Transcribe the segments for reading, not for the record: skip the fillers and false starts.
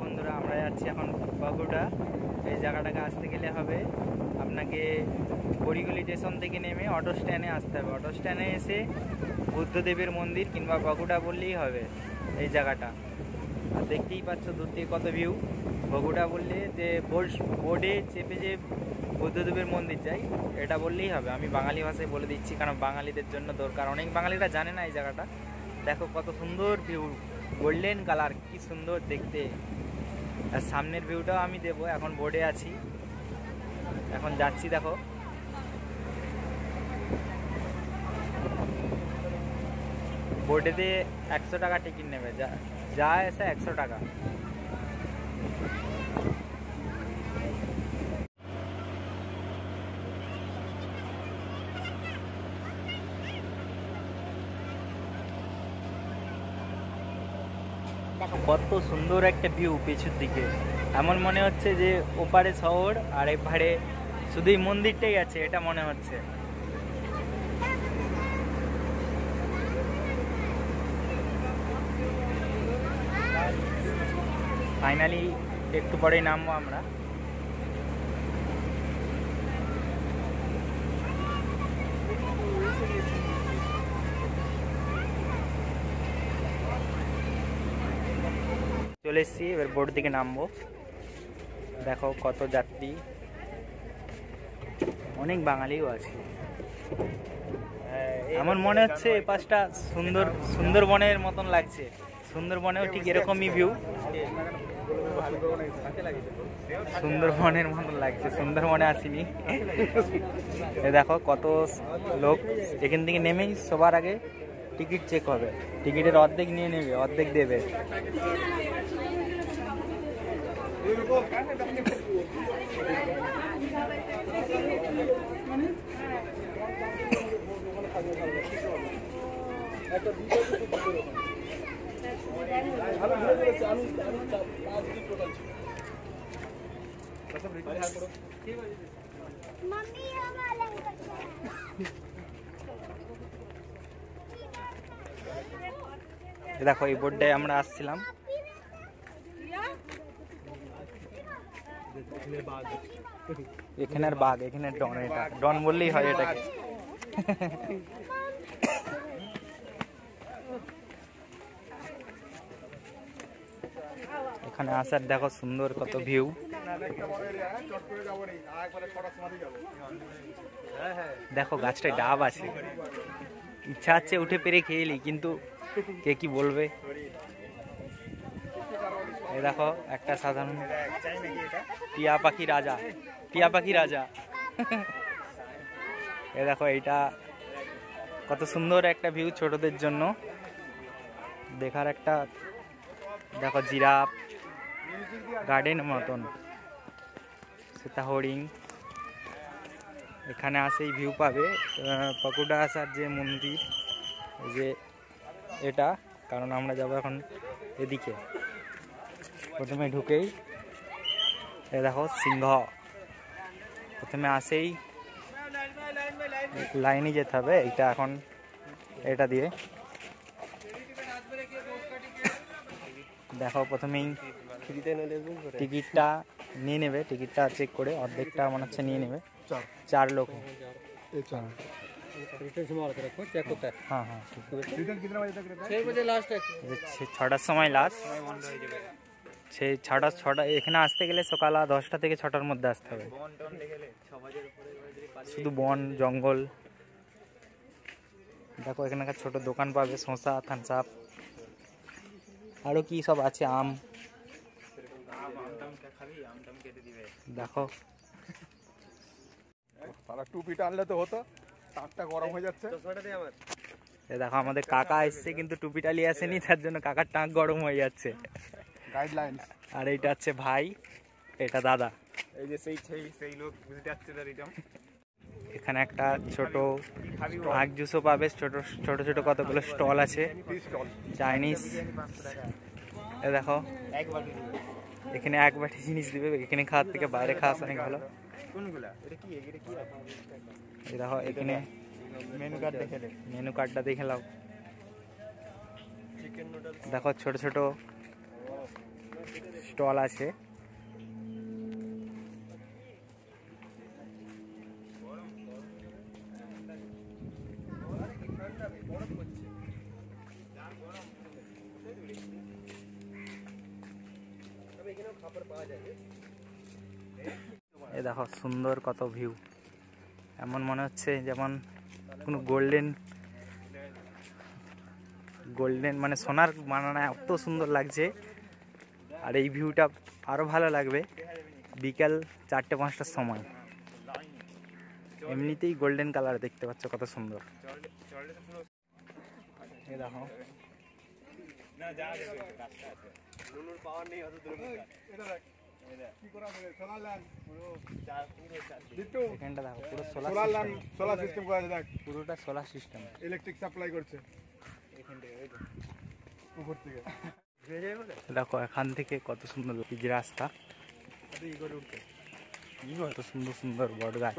বন্ধুরা আমরা যাচ্ছি এখন বাগুড়া। এই জায়গাটাকে আসতে গেলে হবে আপনাকে বড়িগুলি স্টেশন থেকে নেমে অটো স্ট্যান্ডে আসতে হবে। অটো স্ট্যান্ডে এসে বুদ্ধদেবের মন্দির কিংবা বাগুড়া বললেই হবে এই জায়গাটা। আর দেখতেই পাচ্ছ দূর থেকে কত ভিউ। বাগুড়া বললে যে বোর্ডে চেপে যে বুদ্ধদেবের মন্দির যাই এটা বললেই হবে। আমি বাঙালি ভাষায় বলে দিচ্ছি কারণ বাঙালিদের জন্য দরকার, অনেক বাঙালিরা জানে না এই জায়গাটা। দেখো কত সুন্দর ভিউ, গোল্ডেন কালার, কি সুন্দর দেখতে। আর সামনের ভিউটাও আমি দেবো। এখন বোর্ডে আছি, এখন যাচ্ছি। দেখো বোর্ডেতে 100 টাকা টিকিট নেবে, যা এসে 100 টাকা। কত সুন্দর একটা ভিউ পেছুর দিকে, এমন মনে হচ্ছে যে ওপারে শহর আর এপারে শুধুই মন্দিরটাই আছে, এটা মনে হচ্ছে। ফাইনালি একটু পরেই নামবো আমরা। চলে এসছি, এবার বোর্ড দিকে নামবো। দেখো কত যাত্রী, অনেক বাঙালিও আছে। এমন মনে হচ্ছে এই পাশটা সুন্দরবনের মতন লাগছে। সুন্দরবনেও ঠিক এরকমই ভিউ, সুন্দরবনের মতন লাগছে। সুন্দরবনে আসিনি। দেখো কত লোক। এখান থেকে নেমেই সবার আগে টিকিট চেক হবে, টিকিটের অর্ধেক নিয়ে নেবে, অর্ধেক দেবে। দেখো এই বোর্ডটায় আমরা আসছিলাম। এখানের বাঘ, এখানের ডন, এটা ডন বললেই হয় এটাকে। এখানে আসার দেখো সুন্দর কত ভিউ। দেখো গাছটায় ডাব আছে, ইচ্ছা আছে উঠে পেরে খেয়েলি, কিন্তু কে কি বলবে। এই দেখো একটা সাধারণ টিয়া পাখি রাজা, টিয়া পাখি রাজা। এই দেখো এইটা কত সুন্দর একটা ভিউ ছোটদের জন্য দেখার একটা। দেখো জিরাফ, গার্ডেন মতন, সেটা হরিণ। এখানে আসেই ভিউ পাবে। বাগুড়া আসার যে মন্দির, যে এটা, কারণ আমরা যাবো এখন এদিকে। প্রথমে ঢুকেই এ দেখো সিংহ, প্রথমে আসেই লাইনে যেতে হবে। এইটা এখন এটা দিয়ে দেখো প্রথমেই টিকিটটা নিয়ে নেবে, টিকিটটা চেক করে অর্ধেকটা মনে হচ্ছে নিয়ে নেবে। 4 লোক। হ্যাঁ হ্যাঁ, 6টার সময় লাস্ট। সেই 6টা এখানে আসতে গেলে সকাল 10টা থেকে 6টার মধ্যে আসতে হবে। শুধু বন জঙ্গল। দেখো এখানকার ছোট দোকান পাবে, শসা, থামস আপ, আরো কি সব আছে, আম। দেখো টুপিটা আনলে তো হতো, তারটা গরম হয়ে যাচ্ছে। দেখো আমাদের কাকা এসছে কিন্তু টুপিটা নিয়ে আসেনি, তার জন্য কাকার টাক গরম হয়ে যাচ্ছে। গাইডলাইন। আর এইটা হচ্ছে ভাই, এটা দাদা। এই যে সেই লোক বুঝতে যাচ্ছে না রিদম। এখানে একটা ছোট আখ জুসও পাবে, ছোট ছোট কতগুলো স্টল আছে, চাইনিজ। দেখো এখানে এক বাটি জিনিস দিবে, এখানে খাওয়ার থেকে বাইরে খাওয়া অনেক ভালো। দেখো এখানে মেনু কার্ডটা দেখে নাও। দেখো ছোট ছোট স্টল আছে। এই দেখো সুন্দর কত ভিউ, এমন মনে হচ্ছে যেমন কোনো গোল্ডেন মানে সোনার বানানা, এত সুন্দর লাগছে। আর এই ভিউটা আরো ভালো লাগবে বিকাল 4-5টার সময়। এমনিতেই গোল্ডেন কালার দেখতে পাচ্ছ কত সুন্দর। এই দেখো এখানটা দেখো পুরো সোলার সিস্টেম করা আছে, দেখ পুরোটা সোলার সিস্টেম, ইলেকট্রিক সাপ্লাই করছে উপর থেকে। দেখো এখান থেকে কত সুন্দর রাস্তা, কত সুন্দর সুন্দর বট গাছ।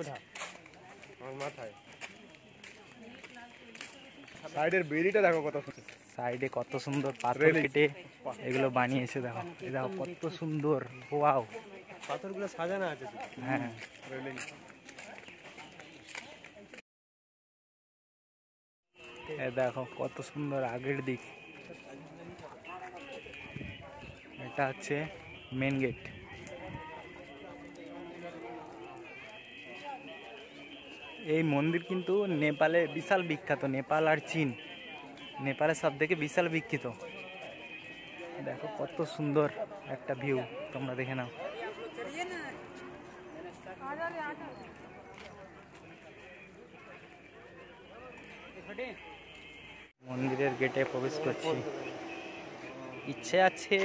মাথায় সাইডের বেরিটা দেখো কত সুন্দর, সাইডে কত সুন্দর পাথর কেটে এগুলো বানিয়েছে। দেখো এই দেখো কত সুন্দর, ওয়াও পাথরগুলো সাজানো আছে। হ্যাঁ এই দেখো কত সুন্দর আগের দিক। এটা হচ্ছে মেন গেট। এই মন্দির কিন্তু নেপালে বিশাল বিখ্যাত, নেপাল আর চীন, নেপালের সব থেকে বিশাল বিখ্যাত। দেখো কত সুন্দর একটা ভিউ, তোমরা দেখে নাও। মন্দিরের গেটে প্রবেশ করছি, ইচ্ছে আছে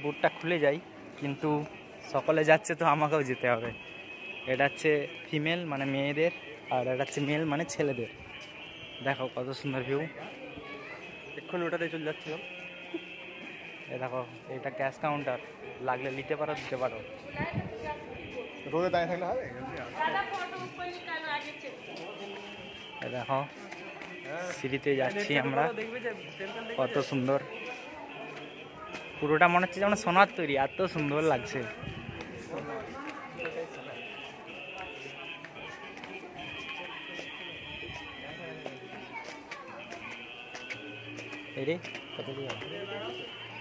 বুটটা খুলে যাই, কিন্তু সকলে যাচ্ছে তো আমাকেও যেতে হবে। এটা হচ্ছে ফিমেল মানে মেয়েদের, আর এটা হচ্ছে মেল মানে ছেলেদের। দেখো কত সুন্দর ভিউ, এক্ষুনি ওটাতে চলে যাচ্ছিলাম। এ দেখো এটা ক্যাশ কাউন্টার, লাগলে নিতে পারো দিতে পারো। রোদে দাঁড়িয়ে থাকলে হবে। এ দেখো সিঁড়িতে যাচ্ছি আমরা, কত সুন্দর, পুরোটা মনে হচ্ছে যেমন সোনার তৈরি, এত সুন্দর লাগছে।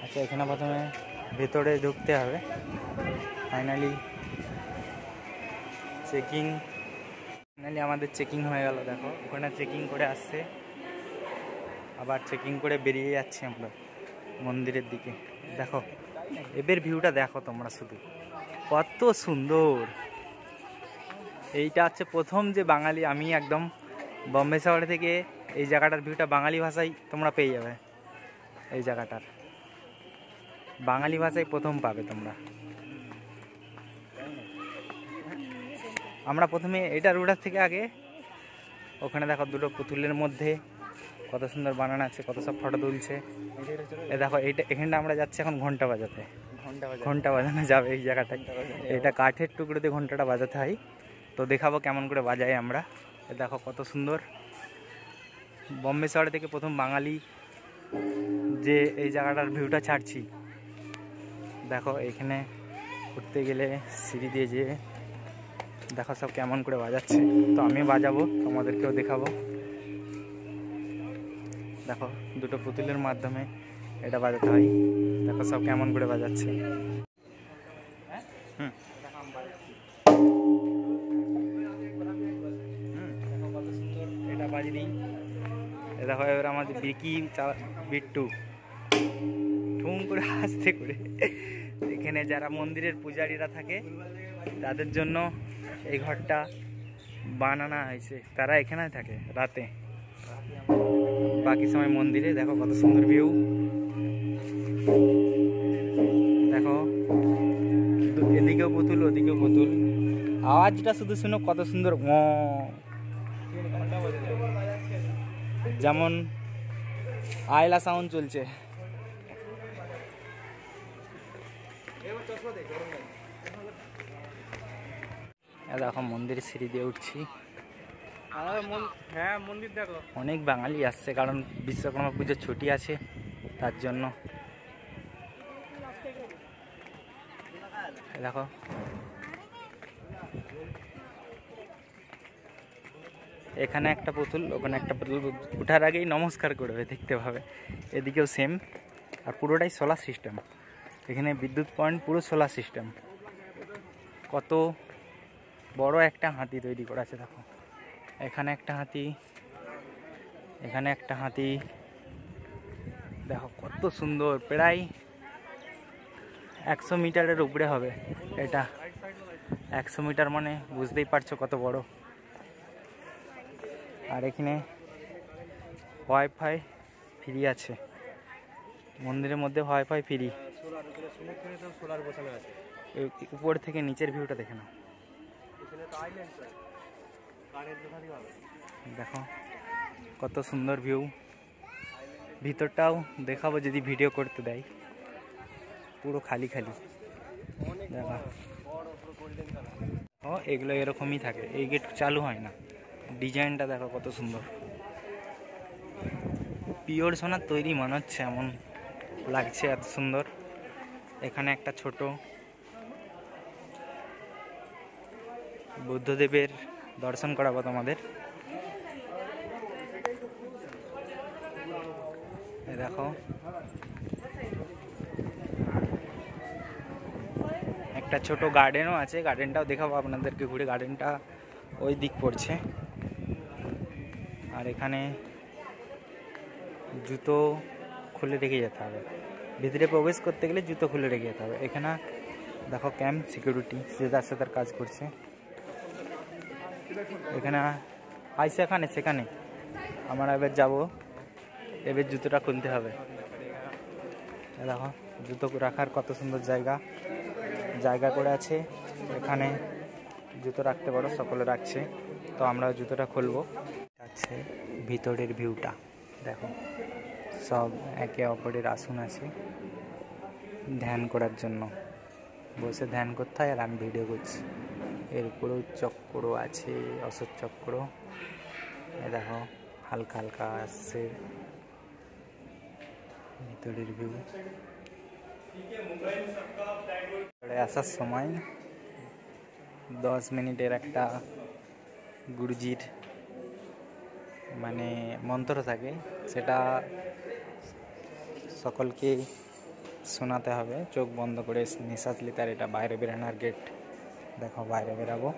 আচ্ছা এখানে প্রথমে ভেতরে ঢুকতে হবে, ফাইনালি আমাদের চেকিং হয়ে গেল। দেখো ওখানে চেকিং করে আসছে, আবার চেকিং করে বেরিয়ে যাচ্ছি আমরা মন্দিরের দিকে। দেখো এবার ভিউটা দেখো তোমরা, শুধু কত সুন্দর। এইটা হচ্ছে প্রথম যে বাঙালি, আমি একদম বম্বে শহর থেকে এই জায়গাটার ভিউটা বাঙালি ভাষায় তোমরা পেয়ে যাবে। এই জায়গাটার বাঙালি ভাষায় প্রথম পাবে তোমরা। আমরা প্রথমে এটা রুটার থেকে আগে ওখানে দেখো দুটো পুতুলের মধ্যে কত সুন্দর বানানো আছে, কত সব ফটো তুলছে। এ দেখো এইটা, এখানটা আমরা যাচ্ছি এখন ঘন্টা বাজাতে, ঘন্টা বাজানো যাবে এই জায়গাটায়। এটা কাঠের টুকরোতে ঘন্টাটা বাজাতে হয়, তো দেখাবো কেমন করে বাজাই আমরা। এ দেখো কত সুন্দর, বম্বে শহর থেকে প্রথম বাঙালি যে এই জায়গাটার ভিউটা ছাড়ছি। দেখো এখানে ঘুরতে গেলে সিঁড়ি দিয়ে যেয়ে দেখো সব কেমন করে বাজাচ্ছে, তো আমি বাজাবো, তোমাদেরকেও দেখাবো। দেখো দুটো পুতুলের মাধ্যমে এটা বাজাতে হয়, দেখো সব কেমন করে বাজাচ্ছে। কত সুন্দর এটা বাজিয়ে দিই। দেখো এবার আমাদের বিট্টু ঠুম করে আস্তে করে, এখানে যারা মন্দিরের পূজারীরা থাকে তাদের জন্য এই ঘরটা বানানো হয়েছে, তারা এখানে থাকে রাতে, বাকি সময় মন্দিরে। দেখো কত সুন্দর ভিউ, দেখো এদিকেও পুতুল ওদিকেও পুতুল, আওয়াজটা শুধু শুনো কত সুন্দর, যেমন আয়লা সাউন্ড চলছে। দেখো মন্দিরের সিঁড়ি দিয়ে উঠছি। হ্যাঁ মন্দির দেখো, অনেক বাঙালি আসছে, কারণ বিশ্বকর্মা পুজোর ছুটি আছে তার জন্য। দেখো এখানে একটা পুতুল, ওখানে একটা পুতুল, ওঠার আগেই নমস্কার করবে, দেখতে পাবে। এদিকেও সেম, আর পুরোটাই সোলার সিস্টেম। এখানে বিদ্যুৎ পয়েন্ট পুরো সোলার সিস্টেম। কত বড় একটা হাতি তৈরি করা আছে দেখো। এখানে একটা হাতি, এখানে একটা হাতি, দেখো কত সুন্দর। প্রায় 100 মিটারের উপরে হবে এটা। 100 মিটার মানে বুঝতেই পারছো কত বড়। আর এখানে ওয়াইফাই ফ্রি আছে, মন্দিরের মধ্যে ওয়াইফাই ফ্রি। উপর থেকে নিচের ভিউটা দেখে নাও, দেখো কত সুন্দর ভিউ। ভিতরটাও দেখাবো যদি ভিডিও করতে দেয়। পুরো খালি খালি দেখা। ও এগুলো এরকমই থাকে, এই গেট চালু হয় না। ডিজাইনটা দেখো কত সুন্দর, পিওর সোনার তৈরি মনে হচ্ছে, এমন লাগছে, এত সুন্দর। এখানে একটা ছোট বুদ্ধদেবের দর্শন করাবো তোমাদের। দেখো একটা ছোট গার্ডেনও আছে, গার্ডেনটাও দেখাবো আপনাদেরকে ঘুরে। গার্ডেনটা ওই দিক পড়ছে। আর এখানে জুতো খুলে রেখে যেতে হবে, ভিতরে প্রবেশ করতে গেলে জুতো খুলে রেখে যেতে হবে। এখানে দেখো ক্যাম্প সিকিউরিটি যে তার সাথে কাজ করছে। এখানে সেখানে সেখানে আমরা এবার যাব, এবার জুতোটা খুলতে হবে। দেখো জুতো রাখার কত সুন্দর জায়গা, জায়গা করে আছে। এখানে জুতো রাখতে পারো, সকলে রাখছে। তো আমরা জুতোটা খুলবো। আছে ভিতরের ভিউটা দেখো, সব একে অপরের আসন আছে ধ্যান করার জন্য, বসে ধ্যান করতে হয়। আর আমি ভিডিও করছি। এর উপরেও চক্র আছে, অশোক চক্র। দেখো হালকা হালকা আসছে ভিতরের ভিউ। আসার সময় 10 মিনিটের একটা গুরুজির মানে মন্ত্র থাকে, সেটা সকলকে শোনাতে হবে চোখ বন্ধ করে নিঃশ্বাস নিতে। আর এটা বাইরে বেরানোর গেট, দেখো বাইরে বেরাবো।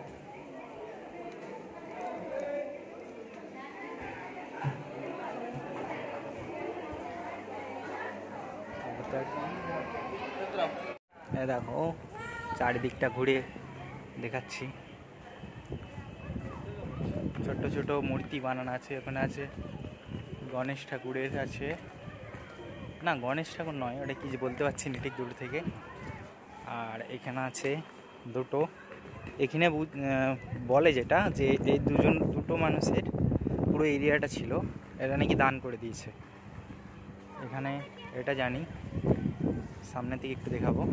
দেখো চারিদিকটা ঘুরে দেখাচ্ছি। ছোট ছোট মূর্তি বানানো আছে। ওখানে আছে গণেশ ঠাকুরের আছে, না গণেশ ঠাকুর নয়, ওটা কি বলতে পারছি না ঠিক দূর থেকে। আর এখানে আছে দুটো, এখানে বলে যেটা যে এই দুটো মানুষের পুরো এরিয়াটা ছিল, এটা নাকি দান করে দিয়েছে। এখানে এটা জানি, সামনে থেকে একটু দেখাবো।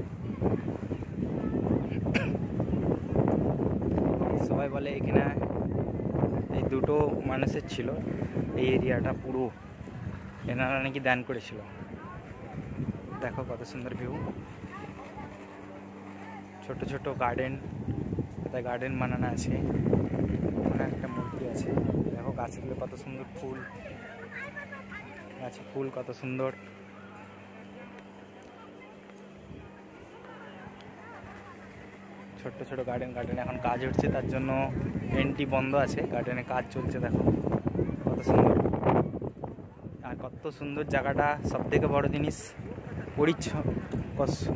সবাই বলে এখানে এই দুটো মানুষের ছিল এই এরিয়াটা পুরো, এনারা নাকি দান করেছিল। দেখো কত সুন্দর ভিউ। ছোট ছোট গার্ডেন, কোথায় গার্ডেন বানানো আছে। ওখানে একটা মূর্তি আছে। দেখো গাছগুলো কত সুন্দর, ফুল গাছে ফুল কত সুন্দর। ছোট্ট ছোট গার্ডেন, গার্ডেনে এখন কাজ হচ্ছে, তার জন্য এন্ট্রি বন্ধ আছে। গার্ডেনে কাজ চলছে, দেখো কত সুন্দর। আর কত সুন্দর জায়গাটা, সব থেকে বড় জিনিস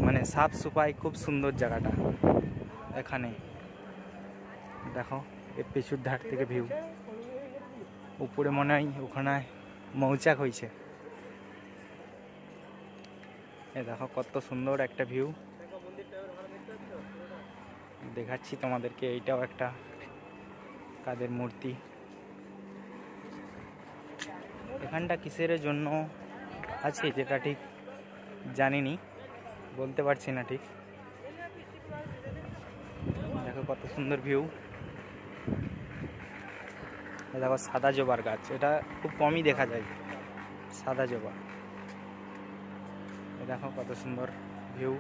মানে সাফ সুফাই, খুব সুন্দর জায়গাটা। এখানে দেখো এর পেছুর ধার থেকে ভিউ, উপরে মনে হয় ওখানে মৌচাক হয়েছে। এ দেখো কত সুন্দর একটা ভিউ দেখাচ্ছি তোমাদেরকে। এইটাও একটা কাদের মূর্তি। এখানটা কিসের জন্য আছে যেটা ঠিক জানিনি, বলতে পারছি না ঠিক। দেখো কত সুন্দর ভিউ। দেখো সাদা জবার গাছ, এটা খুব কমই দেখা যায়, সাদা জবা। দেখো কত সুন্দর ভিউ।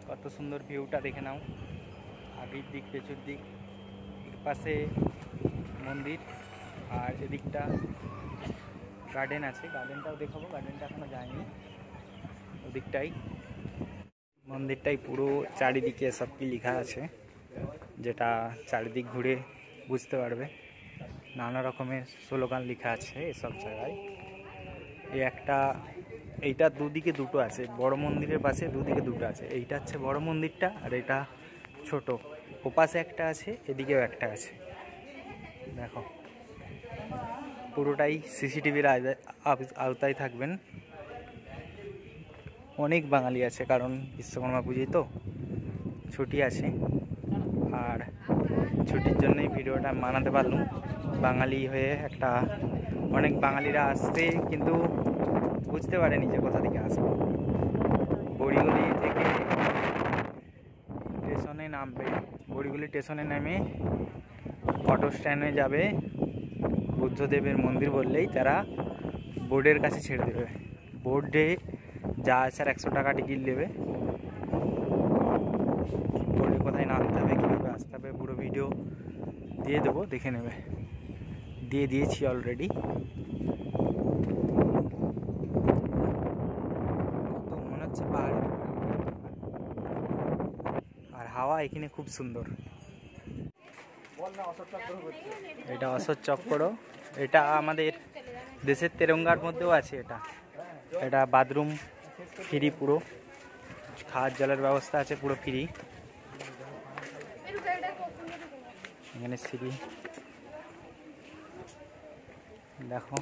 কত সুন্দর ভিউটা দেখে নাও, আগের দিক পেছুর দিক, এর পাশে মন্দির আর এদিকটা গার্ডেন আছে, গার্ডেনটাও দেখাবো, গার্ডেনটা এখনো যায়নি। ওদিকটাই মন্দিরটাই পুরো চারিদিকে সব কি লেখা আছে, যেটা চারিদিক ঘুরে বুঝতে পারবে। নানা রকমের স্লোগান লেখা আছে এসব জায়গায়। এইটা দুদিকে দুটো আছে, বড় মন্দিরের পাশে দুদিকে দুটো আছে। এইটা হচ্ছে বড় মন্দিরটা, আর এটা ছোট, ওপাশে একটা আছে, এদিকেও একটা আছে। দেখো পুরোটাই সিসিটিভির আওতায় থাকবেন। অনেক বাঙালি আছে, কারণ বিশ্বকর্মা পুজোয় তো ছুটি আছে, আর ছুটির জন্যই ভিডিওটা বানাতে পারলাম। বাঙালি হয়ে একটা, অনেক বাঙালিরা আসছে কিন্তু বুঝতে পারেনি যে কোথা থেকে আসবো। বড়িগুলি থেকে স্টেশনে নামবে, বড়িগুলি স্টেশনে নেমে অটো স্ট্যান্ডে যাবে। বুদ্ধদেবের মন্দির বললেই তারা বোর্ডের কাছে ছেড়ে দেবে। বোর্ডে যা আসার 100 টাকা টিকিট নেবে। বোর্ডে কোথায় নামতে হবে, কীভাবে আসতে হবে, পুরো ভিডিও দিয়ে দেবো, দেখে নেবে। দিয়ে দিয়েছি অলরেডি। তো মনে হচ্ছে পাহাড়ে, আর হাওয়া এখানে খুব সুন্দর। এটা অশোক চক্র, এটা আমাদের দেশের তেরঙ্গার মধ্যেও আছে। এটা বাথরুম ফ্রি, পুরো খাওয়ার জলের ব্যবস্থা আছে, পুরো ফ্রি। এখানে সিঁড়ি দেখো,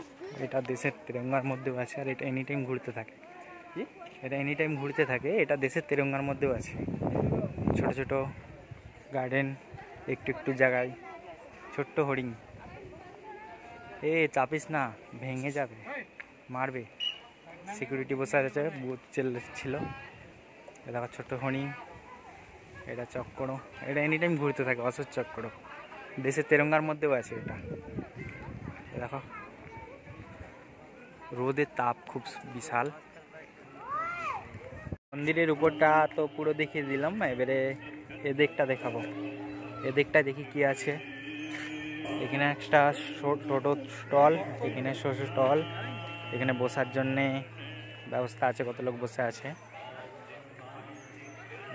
এটা দেশের তেরঙ্গার মধ্যেও আছে, আর এটা এনি টাইম ঘুরতে থাকে। এটা দেশের তেরঙ্গার মধ্যেও আছে। ছোট ছোট গার্ডেন, একটু একটু জায়গায় ছোট্ট হরিণ। চাপিস না, ভেঙে যাবে, মারবে। সিকিউরিটি বসে আছে, বুথ ছিল। দেখো ছোট্ট হরিণ, এটা চক্র, এটা এনি টাইম ঘুরতে থাকে, অশোক চক্র। দেশের তেরঙ্গার মধ্যেও আছে এটা। দেখো রোদের তাপ খুব বিশাল। মন্দিরের উপরটা তো পুরো দেখিয়ে দিলাম, এবারে এদিকটা দেখাবো। এদিকটা দেখি কি আছে। এখানে একটা টোটো স্টল, এখানে শস্য স্টল, এখানে বসার জন্যে ব্যবস্থা আছে, কত লোক বসে আছে।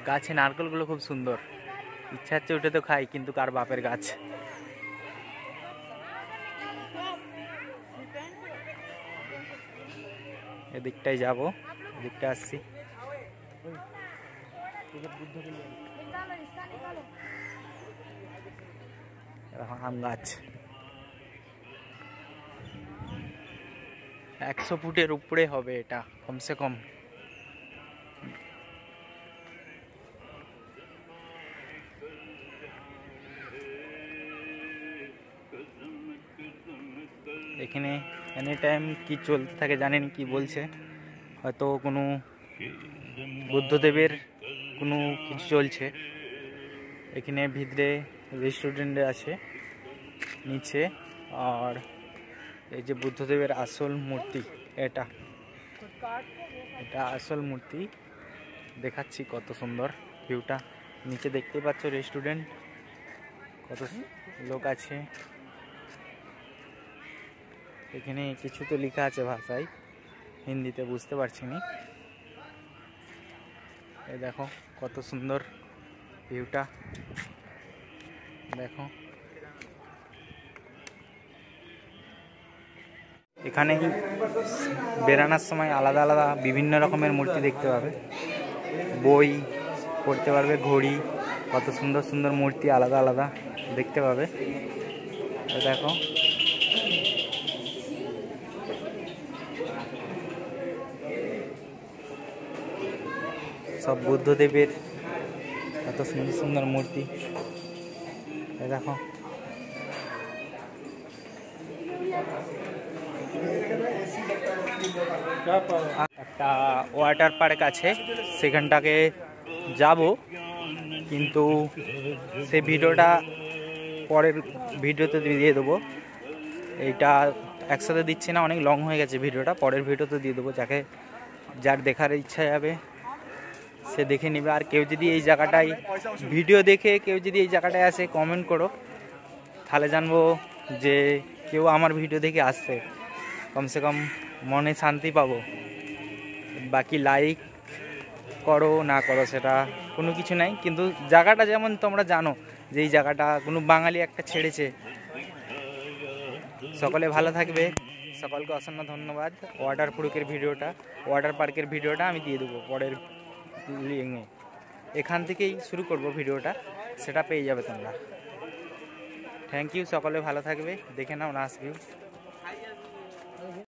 গাছে নারকেলগুলো খুব সুন্দর, ইচ্ছা হচ্ছে উঠে তো খাই, কিন্তু কার বাপের গাছ। এদিকটাই যাবো, এদিকটা আসছি। আম গাছ 100 ফুটের উপরে হবে এটা কমসে কম। এখানে এনি টাইম কি চলতে থাকে জানেন, কি বলছে, হয়তো কোনো বুদ্ধদেবের কোনো কিছু চলছে। এখানে ভিতরে রেস্টুরেন্ট আছে নিচে, আর এই যে বুদ্ধদেবের আসল মূর্তি, এটা আসল মূর্তি দেখাচ্ছি। কত সুন্দর ভিউটা, নিচে দেখতে পাচ্ছ রেস্টুরেন্ট, কত লোক আছে। এখানে কিছু তো লেখা আছে ভাষায়, হিন্দিতে বুঝতে পারছি না। এই দেখো কত সুন্দর ভিউটা, দেখো। এখানে বেড়ানোর সময় আলাদা আলাদা বিভিন্ন রকমের মূর্তি দেখতে পাবে, বই পড়তে পারবে, ঘড়ি, কত সুন্দর সুন্দর মূর্তি আলাদা আলাদা দেখতে পাবে। দেখো সব বুদ্ধদেবের কত সুন্দর সুন্দর মূর্তি। দেখো একটা ওয়াটার পার্ক আছে, সেখানটাকে যাব, কিন্তু সেই ভিডিওটা পরের ভিডিওতে দিয়ে দেবো। এইটা একসাথে দিচ্ছি না, অনেক লং হয়ে গেছে ভিডিওটা, পরের ভিডিওতে দিয়ে দেবো, যার দেখার ইচ্ছা যাবে সে দেখে নেবে। আর কেউ যদি এই জায়গাটায় ভিডিও দেখে কেউ যদি এই জায়গাটায় আসে কমেন্ট করো, তাহলে জানবো যে কেউ আমার ভিডিও দেখে আসছে, কমসে কম মনে শান্তি পাবো। বাকি লাইক করো না করো সেটা কোনো কিছু নাই, কিন্তু জায়গাটা যেমন তোমরা জানো যে এই জায়গাটা কোনো বাঙালি একটা ছেড়েছে। সকলে ভালো থাকবে, সকলকে অসংখ্য ধন্যবাদ। ওয়াটার পার্কের ভিডিওটা আমি দিয়ে দেবো পরের লিঙ্কে, এখান থেকেই শুরু করব ভিডিওটা, সেটা পেয়ে যাবে তোমরা। থ্যাংক ইউ, সকলে ভালো থাকবে, দেখে নাও নাচ ভিউ।